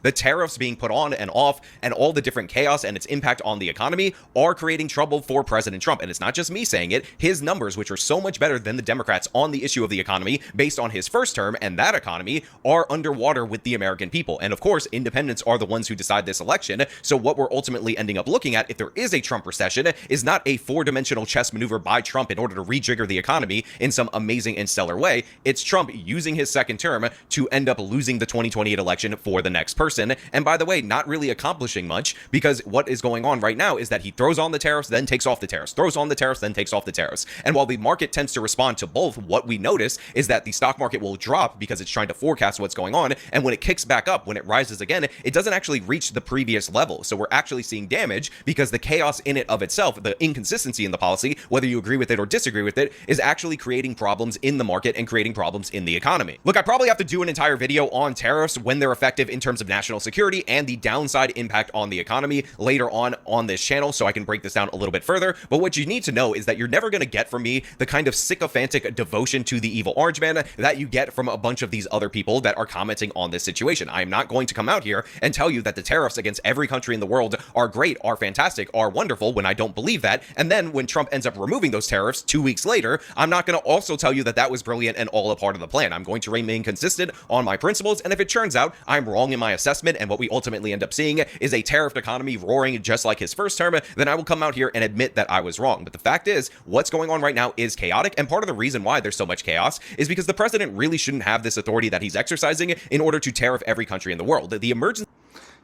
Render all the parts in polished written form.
The tariffs being put on and off and all the different chaos and its impact on the economy are creating trouble for President Trump. And it's not just me saying it. His numbers, which are so much better than the Democrats on the issue of the economy based on his first term and that economy, are underwater with the American people. And of course, independents are the ones who decide this election. So what we're ultimately ending up looking at, if there is a Trump recession, is not a four-dimensional chess maneuver by Trump in order to rejigger the economy in some amazing and stellar way. It's Trump using his second term to end up losing the 2028 election for the next person. And by the way, not really accomplishing much, because what is going on right now is that he throws on the tariffs, then takes off the tariffs, throws on the tariffs, then takes off the tariffs. And while the market tends to respond to both, what we notice is that the stock market will drop because it's trying to forecast what's going on. And when it kicks back up, when it rises again, it doesn't actually reach the previous level. So we're actually seeing damage because the chaos in it of itself, the inconsistency in the policy, whether you agree with it or disagree with it, is actually creating problems in the market and creating problems in the economy. Look, I probably have to do an entire video on tariffs, when they're effective in terms of national security and the downside impact on the economy later on this channel, so I can break this down a little bit further. But what you need to know is that you're never going to get from me the kind of sycophantic devotion to the evil orange man that you get from a bunch of these other people that are commenting on this situation. I am not going to come out here and tell you that the tariffs against every country in the world are great, are fantastic, are wonderful, when I don't believe that. And then when Trump ends up removing those tariffs 2 weeks later, I'm not going to also tell you that that was brilliant and all a part of the plan. I'm going to remain consistent on my principles, and if it turns out I'm wrong in my assessment and what we ultimately end up seeing is a tariffed economy roaring just like his first term, then I will come out here and admit that I was wrong. But the fact is, what's going on right now is chaotic, and part of the reason why there's so much chaos is because the president really shouldn't have this authority that he's exercising in order to tariff every country in the world. The emergency...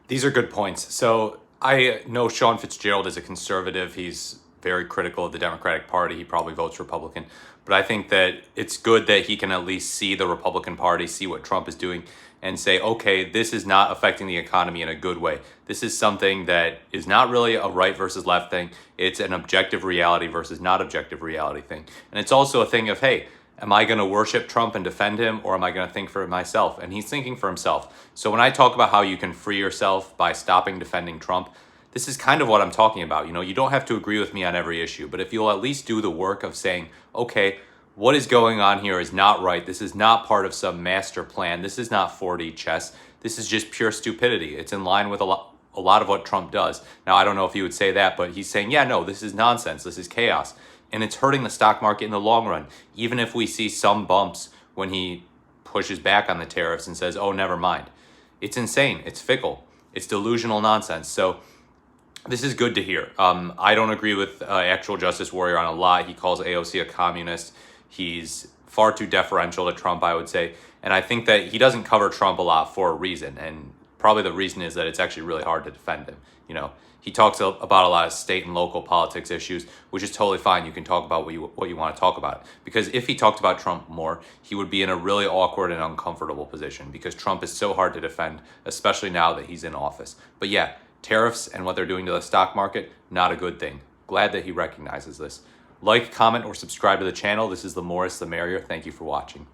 These are good points. So I know Sean Fitzgerald is a conservative. He's very critical of the Democratic Party. He probably votes Republican. But I think that it's good that he can at least see the Republican Party, see what Trump is doing, and say, okay, this is not affecting the economy in a good way. This is something that is not really a right versus left thing. It's an objective reality versus not objective reality thing. And it's also a thing of, hey, am I going to worship Trump and defend him, or am I going to think for myself? And he's thinking for himself. So when I talk about how you can free yourself by stopping defending Trump, this is kind of what I'm talking about. You know, you don't have to agree with me on every issue, but if you'll at least do the work of saying, okay, what is going on here is not right. This is not part of some master plan. This is not 4D chess. This is just pure stupidity. It's in line with a lot of what Trump does. Now, I don't know if he would say that, but he's saying, yeah, no, this is nonsense. This is chaos. And it's hurting the stock market in the long run. Even if we see some bumps when he pushes back on the tariffs and says, oh, never mind. It's insane. It's fickle. It's delusional nonsense. So this is good to hear. I don't agree with Actual Justice Warrior on a lot. He calls AOC a communist. He's far too deferential to Trump, I would say. And I think that he doesn't cover Trump a lot for a reason. And probably the reason is that it's actually really hard to defend him. You know, he talks about a lot of state and local politics issues, which is totally fine. You can talk about what you want to talk about. Because if he talked about Trump more, he would be in a really awkward and uncomfortable position, because Trump is so hard to defend, especially now that he's in office. But yeah, tariffs and what they're doing to the stock market, not a good thing. Glad that he recognizes this. Like, comment, or subscribe to the channel. This is the Morris the Merrier. Thank you for watching.